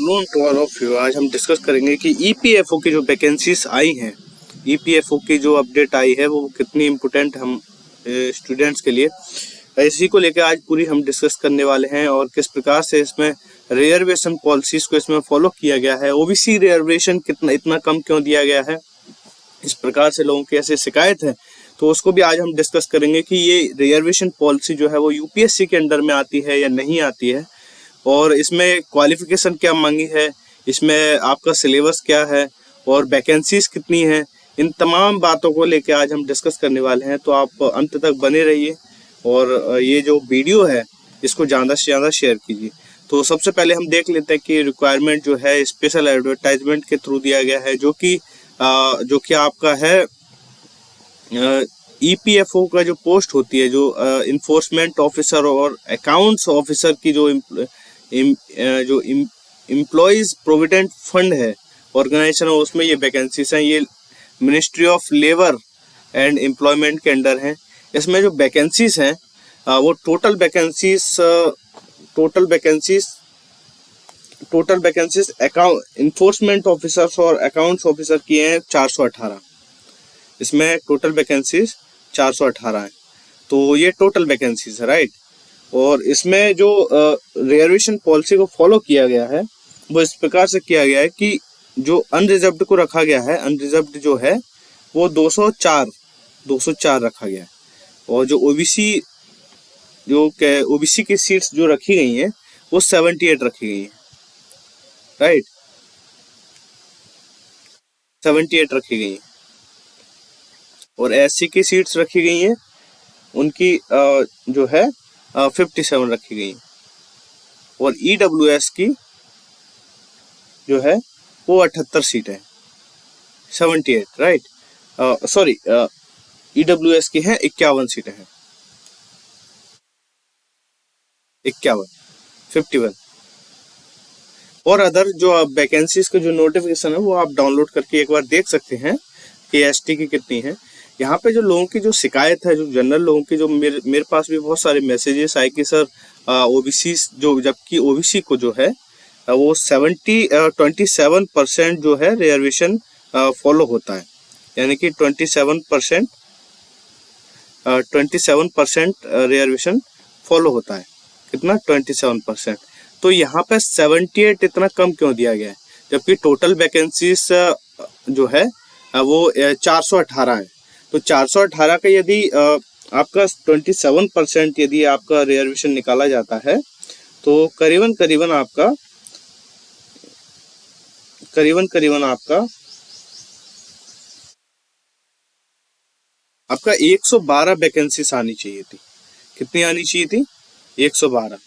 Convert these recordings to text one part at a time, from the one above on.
Afternoon to all of you. आज हम discuss करेंगे कि ईपीएफओ की जो वैकेंसीज आई हैं, ईपीएफओ की जो अपडेट आई है वो कितनी इम्पोर्टेंट हम स्टूडेंट्स के लिए, इसी को लेकर आज पूरी हम डिस्कस करने वाले हैं। और किस प्रकार से इसमें रिजर्वेशन पॉलिसीज को इसमें फॉलो किया गया है, ओबीसी रिजर्वेशन कितना इतना कम क्यों दिया गया है, इस प्रकार से लोगों की ऐसे शिकायत है, तो उसको भी आज हम डिस्कस करेंगे कि ये रिजर्वेशन पॉलिसी जो है वो यूपीएससी के अंडर में आती है या नहीं आती है, और इसमें क्वालिफिकेशन क्या मांगी है, इसमें आपका सिलेबस क्या है और वैकेंसीज कितनी है। इन तमाम बातों को लेकर आज हम डिस्कस करने वाले हैं, तो आप अंत तक बने रहिए और ये जो वीडियो है इसको ज़्यादा से ज़्यादा शेयर कीजिए। तो सबसे पहले हम देख लेते हैं कि रिक्वायरमेंट जो है स्पेशल एडवर्टाइजमेंट के थ्रू दिया गया है, जो कि आपका है ईपीएफओ का जो पोस्ट होती है, जो इन्फोर्समेंट ऑफिसर और अकाउंट्स ऑफिसर की जो एम्प्लॉयज प्रोविडेंट फंड है ऑर्गेनाइजेशन, उसमें ये वैकेंसीज हैं। ये ministry of labour and employment के अंडर हैं। इसमें जो वैकेंसीज हैं वो total vacancies account enforcement officers और अकाउंट्स ऑफिसर की हैं 418। इसमें टोटल वैकेंसीज 418 हैं, तो ये टोटल वैकेंसीज है, राइट। और इसमें जो रिजर्वेशन पॉलिसी को फॉलो किया गया है वो इस प्रकार से किया गया है कि जो अनरिजर्व्ड को रखा गया है, अनरिजर्व्ड जो है वो 204 रखा गया है, और जो ओबीसी की सीट्स जो रखी गई हैं वो 78 रखी गई हैं, राइट, 78 रखी गई हैं। और एससी की सीट्स रखी गई हैं, उनकी जो है 57 रखी गई हैं। और ईडब्ल्यूएस की जो है वो 78 सीट है, 78, राइट। सॉरी, ईडब्ल्यूएस की हैं 51 सीटें हैं, 51। और अदर जो वैकेंसीज के जो नोटिफिकेशन है वो आप डाउनलोड करके एक बार देख सकते हैं कि एसटी की कितनी है। यहाँ पे जो लोगों की जो शिकायत है, जो जनरल लोगों की, जो मेरे पास भी बहुत सारे मैसेजेस आए कि सर ओबीसी जबकि ओबीसी को जो है वो 27% जो है रिजर्वेशन फॉलो होता है, यानी कि 27% रिजर्वेशन फॉलो होता है। कितना? 27%। तो यहाँ पे 78 इतना कम क्यों दिया गया है, जबकि टोटल वैकेंसीज जो है वो 418 है। तो 418 का यदि आपका 27% यदि आपका रिजर्वेशन निकाला जाता है तो करीबन करीबन आपका 112 वैकेंसीज आनी चाहिए थी। कितनी आनी चाहिए थी? 112।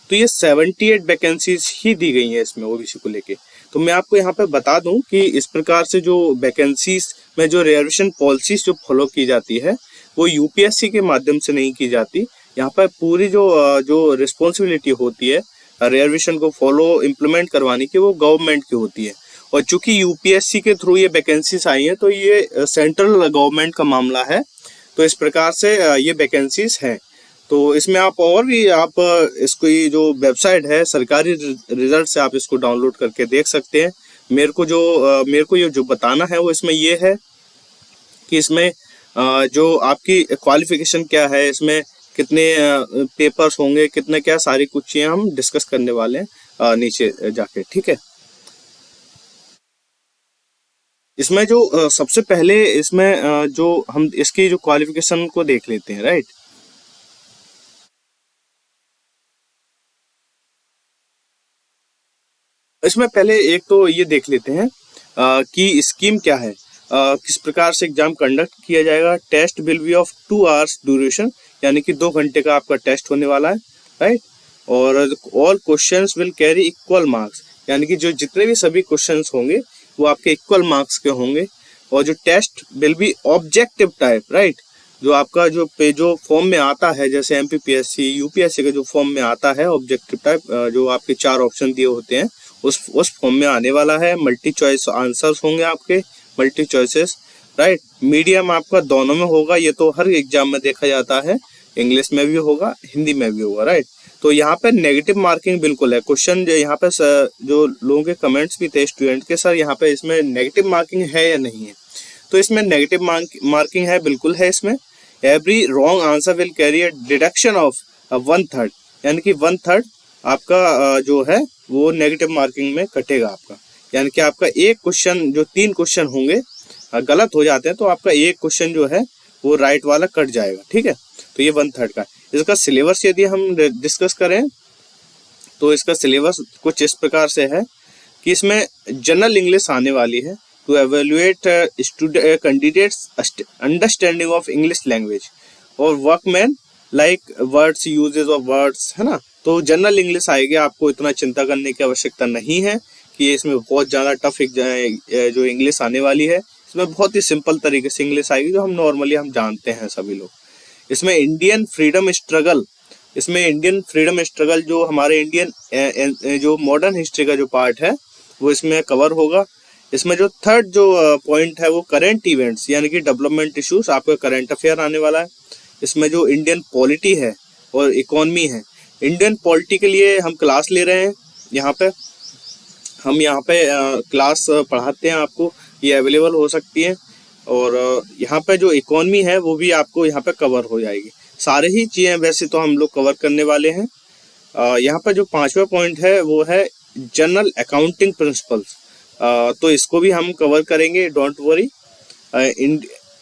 तो ये 78 वैकेंसीज ही दी गई हैं इसमें ओबीसी को लेके। तो मैं आपको यहाँ पे बता दूं कि इस प्रकार से जो वैकेंसीज में जो रिजर्वेशन पॉलिसीज जो फॉलो की जाती है वो यूपीएससी के माध्यम से नहीं की जाती। यहाँ पर पूरी जो रिस्पॉन्सिबिलिटी होती है रिजर्वेशन को फॉलो इम्प्लीमेंट करवाने की, वो गवर्नमेंट की होती है। और चूंकि यूपीएससी के थ्रू ये वैकेंसीज आई हैं तो ये सेंट्रल गवर्नमेंट का मामला है, तो इस प्रकार से ये वैकेंसीज हैं। तो इसमें आप और भी इसको ये जो वेबसाइट है सरकारी रिजल्ट से आप इसको डाउनलोड करके देख सकते हैं। मेरे को ये जो बताना है वो इसमें ये है कि इसमें जो आपकी क्वालिफिकेशन क्या है, इसमें कितने पेपर्स होंगे, कितने क्या, सारी कुछ चीजें हम डिस्कस करने वाले हैं नीचे जाके, ठीक है। इसमें जो सबसे पहले इसमें जो हम इसकी जो क्वालिफिकेशन को देख लेते हैं, राइट। इसमें पहले एक तो ये देख लेते हैं कि स्कीम क्या है, किस प्रकार से एग्जाम कंडक्ट किया जाएगा। Test will be of 2 hours duration, यानी कि 2 घंटे का आपका टेस्ट होने वाला है, राइट। और all questions will carry equal marks, यानी कि जो जितने भी सभी क्वेश्चंस होंगे वो आपके इक्वल मार्क्स के होंगे। और जो test will be objective type, right. जो आपका जो फॉर्म में आता है, जैसे एमपीपीएससी यूपीएससी का जो फॉर्म में आता है ऑब्जेक्टिव टाइप, जो आपके 4 ऑप्शन दिए होते हैं उस फॉर्म में आने वाला है। मल्टी चॉइस आंसर्स होंगे आपके, मल्टी चॉइसेस, राइट। मीडियम आपका दोनों में होगा, ये तो हर एग्जाम में देखा जाता है, इंग्लिश में भी होगा, हिंदी में भी होगा, राइट। तो यहाँ पे नेगेटिव मार्किंग बिल्कुल है। क्वेश्चन जो यहाँ पे जो लोगों के कमेंट्स भी थे स्टूडेंट के, सर यहाँ पे इसमें नेगेटिव मार्किंग है या नहीं है, तो इसमें नेगेटिव मार्किंग है, बिल्कुल है इसमें। Every wrong answer will carry a deduction of 1/3, यानी कि 1/3 आपका जो है वो नेगेटिव मार्किंग में कटेगा आपका। यानी कि आपका एक क्वेश्चन, जो 3 क्वेश्चन होंगे गलत हो जाते हैं तो आपका एक क्वेश्चन जो है वो राइट वाला कट जाएगा, ठीक है। तो ये 1/3 का। इसका सिलेबस यदि हम डिस्कस करें तो इसका सिलेबस कुछ इस प्रकार से है कि इसमें जनरल इंग्लिश आने वाली है, to evaluate candidates understanding of English language, और workman like words, uses of words, है ना। तो जनरल इंग्लिश आएगी, आपको इतना चिंता करने की आवश्यकता नहीं है कि इसमें बहुत ज़्यादा टफ जो इंग्लिश आने वाली है। इसमें बहुत ही सिंपल तरीके से इंग्लिश आएगी जो हम नॉर्मली हम जानते हैं सभी लोग। इसमें इंडियन फ्रीडम स्ट्रगल, इसमें इंडियन फ्रीडम स्ट्रगल जो हमारे इंडियन जो मॉडर्न हिस्ट्री का जो पार्ट है वो इसमें कवर होगा। इसमें जो थर्ड जो पॉइंट है वो करंट इवेंट्स, यानी कि डेवलपमेंट इश्यूज, आपका करंट अफेयर आने वाला है। इसमें जो इंडियन पॉलिटी है और इकोनॉमी है, इंडियन पॉलिटी के लिए हम क्लास ले रहे हैं। यहाँ पे हम क्लास पढ़ाते हैं आपको, ये अवेलेबल हो सकती है। और यहाँ पे जो इकोनॉमी है वो भी आपको यहाँ पे कवर हो जाएगी। सारे ही चीज़ें वैसे तो हम लोग कवर करने वाले हैं। यहाँ पे जो 5वां पॉइंट है वो है जनरल अकाउंटिंग प्रिंसिपल्स, तो इसको भी हम कवर करेंगे, don't worry.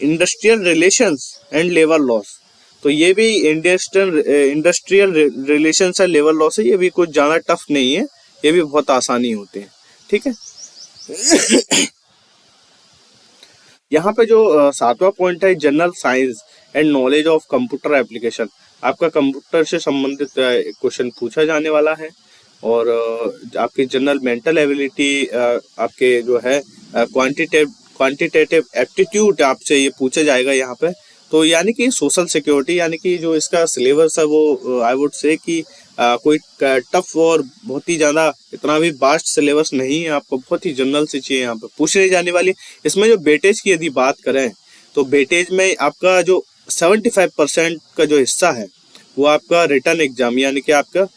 Industrial relations and labour laws, तो ये भी industrial relations and labour laws है, ये भी कुछ ज़्यादा टफ नहीं है, ये भी बहुत आसानी होते हैं, ठीक है। यहाँ पे जो 7वां पॉइंट है general science and knowledge of computer application, आपका कंप्यूटर से संबंधित क्वेश्चन पूछा जाने वाला है। और आपकी जनरल मेंटल एबिलिटी, आपके जो है क्वांटिटेटिव एप्टीट्यूड आपसे ये पूछा जाएगा यहाँ पे। तो यानी कि सोशल सिक्योरिटी, यानी कि जो इसका सिलेबस है वो आई वुड से कि कोई टफ और बहुत ही ज़्यादा इतना भी वास्ट सिलेबस नहीं है, आपको बहुत ही जनरल सी चीज़ें यहाँ पे पूछने जाने वाली। इसमें जो वेटेज की यदि बात करें तो वेटेज में आपका जो 75% का जो हिस्सा है वो आपका रिटन एग्जाम, यानी कि आपका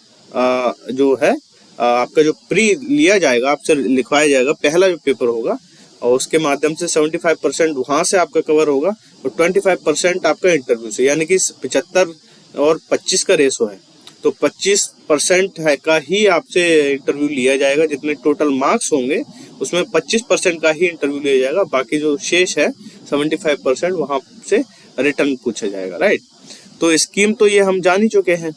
जो है आपका जो प्री लिया जाएगा, आपसे लिखवाया जाएगा, पहला जो पेपर होगा, और उसके माध्यम से 75% वहाँ से आपका कवर होगा, और 25% आपका इंटरव्यू से, यानी कि 75 और 25 का रेशो है। तो 25% है का ही आपसे इंटरव्यू लिया जाएगा, जितने टोटल मार्क्स होंगे उसमें 25% का ही इंटरव्यू लिया जाएगा, बाकी जो शेष है 75% वहाँ से रिटर्न पूछा जाएगा, राइट। तो स्कीम तो ये हम जान ही चुके हैं।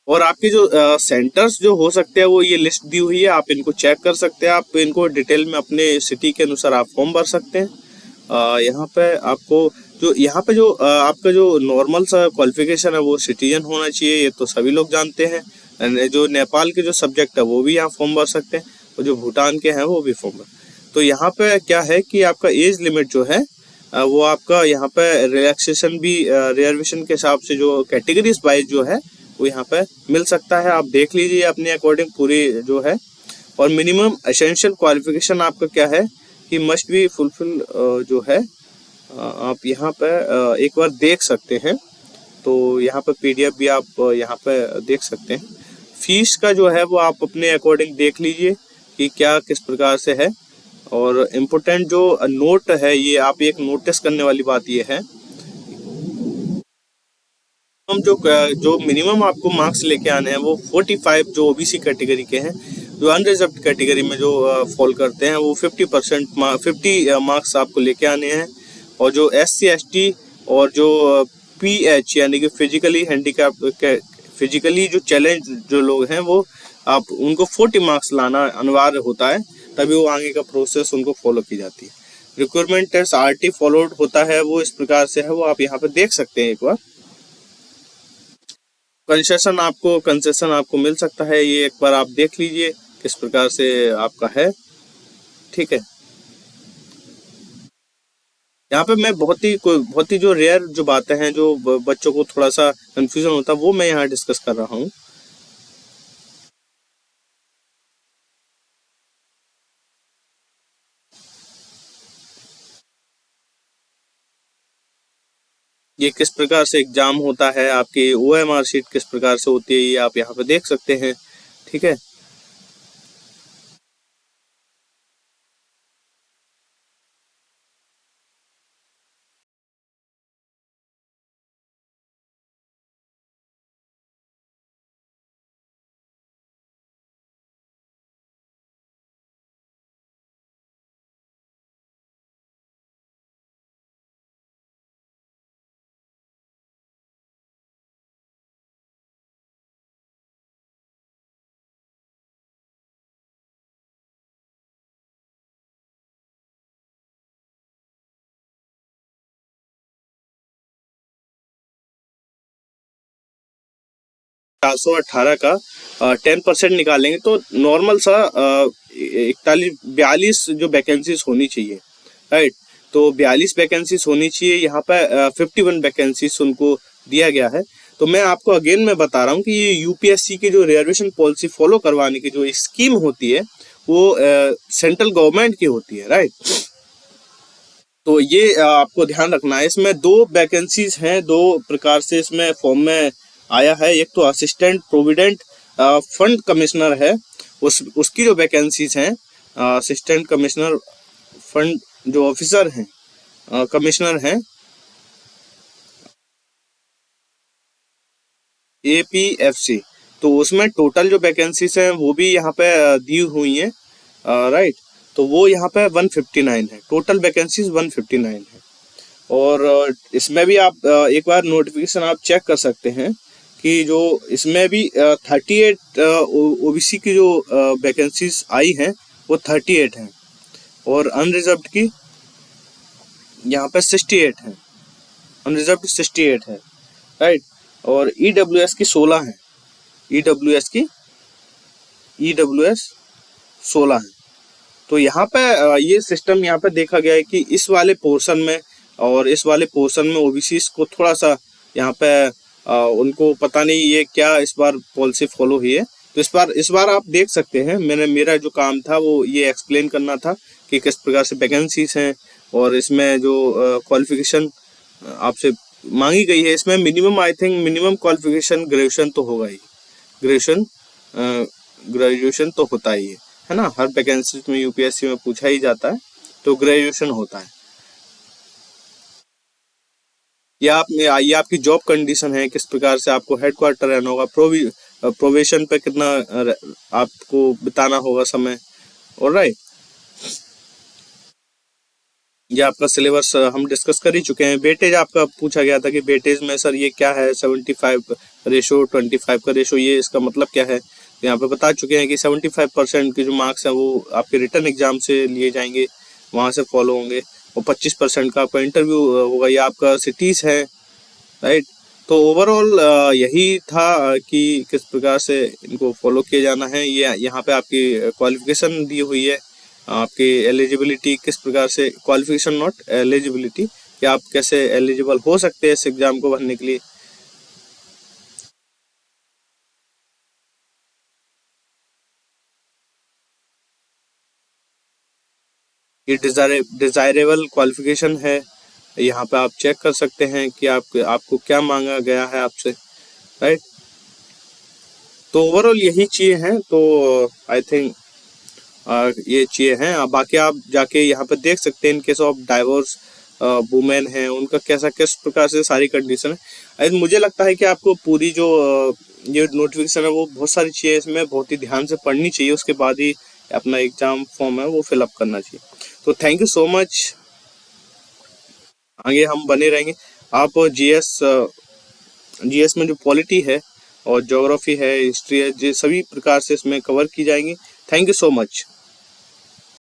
और आपके जो सेंटर्स जो हो सकते हैं वो ये लिस्ट दी हुई है, आप इनको चेक कर सकते हैं, आप इनको डिटेल में अपने सिटी के अनुसार आप फॉर्म भर सकते हैं। यहाँ पे आपको जो यहाँ पे जो आपका जो नॉर्मल सा क्वालिफिकेशन है वो सिटीजन होना चाहिए, ये तो सभी लोग जानते हैं। जो नेपाल के जो सब्जेक्ट है वो भी यहाँ फॉर्म भर सकते हैं, और जो भूटान के हैं वो भी फॉर्म भर। तो यहाँ पे क्या है कि आपका एज लिमिट जो है वो आपका यहाँ पे रिलैक्सेशन भी रिजर्वेशन के हिसाब से जो कैटेगरीज वाइज जो है वो यहाँ पे मिल सकता है, आप देख लीजिए अपने अकॉर्डिंग पूरी जो है। और मिनिमम एसेंशियल क्वालिफिकेशन आपका क्या है कि मस्ट बी फुलफिल जो है आप यहाँ पे एक बार देख सकते हैं। तो यहाँ पे पीडीएफ भी आप यहाँ पे देख सकते हैं। फीस का जो है वो आप अपने अकॉर्डिंग देख लीजिए कि क्या किस प्रकार से है। और इम्पोर्टेंट जो नोट है, ये आप एक नोटिस करने वाली बात ये है, हम जो मिनिमम आपको मार्क्स लेके आने हैं वो 45 जो ओबीसी कैटेगरी के हैं, जो अनरिजर्व कैटेगरी में जो फॉल करते हैं वो 50 मार्क्स आपको लेके आने हैं। और जो SC ST और जो PH यानी कि फिजिकली हैंडीकैप, फिजिकली जो चैलेंज जो लोग हैं वो आप उनको 40 मार्क्स लाना अनिवार्य होता है, तभी वो आगे का प्रोसेस उनको फॉलो की जाती है। रिक्वायरमेंट टेस्ट RT फॉलोड होता है, वो इस प्रकार से है, वो आप यहाँ पे देख सकते हैं एक बार। कंसेशन आपको मिल सकता है, ये एक बार आप देख लीजिए किस प्रकार से आपका है, ठीक है। यहाँ पे मैं बहुत ही जो रेयर जो बातें हैं जो बच्चों को थोड़ा सा कंफ्यूजन होता है वो मैं यहाँ डिस्कस कर रहा हूँ। ये किस प्रकार से एग्जाम होता है, आपकी OMR शीट किस प्रकार से होती है, ये आप यहाँ पे देख सकते हैं। ठीक है। 418 का 10% निकालेंगे तो नॉर्मल सा 42 जो वैकेंसीज होनी चाहिए, राइट। तो 42 वैकेंसीज होनी चाहिए, यहाँ पे 51 वैकेंसीज उनको दिया गया है। तो मैं आपको अगेन मैं बता रहा हूँ कि ये यूपीएससी की जो रिजर्वेशन पॉलिसी फॉलो करवाने की जो स्कीम होती है वो सेंट्रल गवर्नमेंट की होती है, राइट। तो ये आपको ध्यान रखना है। इसमें दो वैकेंसीज हैं, दो प्रकार से इसमें फॉर्म में आया है। एक तो असिस्टेंट प्रोविडेंट फंड कमिश्नर है, उसकी जो वैकेंसीज हैं, असिस्टेंट कमिश्नर फंड जो ऑफिसर हैं, कमिश्नर हैं, APFC। तो उसमें टोटल जो वैकेंसीज हैं वो भी यहाँ पे दी हुई हैं, राइट। तो वो यहाँ पे 159 है, टोटल वैकेंसीज 159 है। और इसमें भी आप एक बार नोटिफिकेशन आप चेक कर सकते हैं कि जो इसमें भी 38 OBC की जो वैकेंसीज आई हैं वो 38 हैं, और अनरिजर्व्ड की यहाँ पे 68 है, अनरिजर्व्ड 68 है, राइट। और EWS की 16 है, EWS की EWS 16 है। तो यहाँ पे ये सिस्टम यहाँ पे देखा गया है कि इस वाले पोर्शन में और इस वाले पोर्शन में OBCs को थोड़ा सा यहाँ पे उनको पता नहीं ये क्या इस बार पॉलिसी फॉलो हुई है। तो इस बार आप देख सकते हैं, मेरा जो काम था वो ये एक्सप्लेन करना था कि किस प्रकार से वैकेंसीज हैं, और इसमें जो क्वालिफिकेशन आपसे मांगी गई है, इसमें minimum I think minimum qualification graduation तो होगा ही, ग्रेजुएशन ग्रेजुएशन तो होता ही है ना। हर वैकेंसी में यूपीएससी में पूछा ही जाता है, तो ग्रेजुएशन होता है। ये आपकी जॉब कंडीशन है, किस प्रकार से आपको हेडक्वार्टर रहना होगा, प्रोवेशन पे कितना आपको बिताना होगा समय, ऑलराइट। ये आपका सिलेबस हम डिस्कस कर ही चुके हैं। वेटेज आपका पूछा गया था कि वेटेज में सर ये क्या है, 75/25 का रेशो, ये इसका मतलब क्या है। तो यहाँ पे बता चुके हैं कि 75% के जो मार्क्स हैं वो आपके रिटर्न एग्जाम से लिए जाएंगे, वहाँ से फॉलो होंगे, और 25% का आपका इंटरव्यू होगा, ये आपका सिटीज है, राइट। तो ओवरऑल यही था कि किस प्रकार से इनको फॉलो किया जाना है। ये यहाँ पे आपकी क्वालिफिकेशन दी हुई है, आपकी एलिजिबिलिटी किस प्रकार से, क्वालिफिकेशन नॉट एलिजिबिलिटी, कि आप कैसे एलिजिबल हो सकते हैं इस एग्जाम को भरने के लिए। ये डिजायरेबल क्वालिफिकेशन है, यहाँ पे आप चेक कर सकते हैं कि आपको क्या मांगा गया है आपसे, राइट। तो ओवरऑल यही चीज़ें हैं। तो आई थिंक ये चीज़ें हैं। बाकी आप जाके यहाँ पे देख सकते हैं, in case of divorce women है उनका कैसा किस प्रकार से सारी कंडीशन है। मुझे लगता है कि आपको पूरी जो ये नोटिफिकेशन है वो बहुत सारी चीज़ें इसमें बहुत ही ध्यान से पढ़नी चाहिए, उसके बाद ही अपना एग्जाम फॉर्म है वो फिलअप करना चाहिए। तो थैंक यू सो मच, आगे हम बने रहेंगे। आप जीएस में जो पॉलिटी है और ज्योग्राफी है, हिस्ट्री है, ये सभी प्रकार से इसमें कवर की जाएंगी। Thank you so much.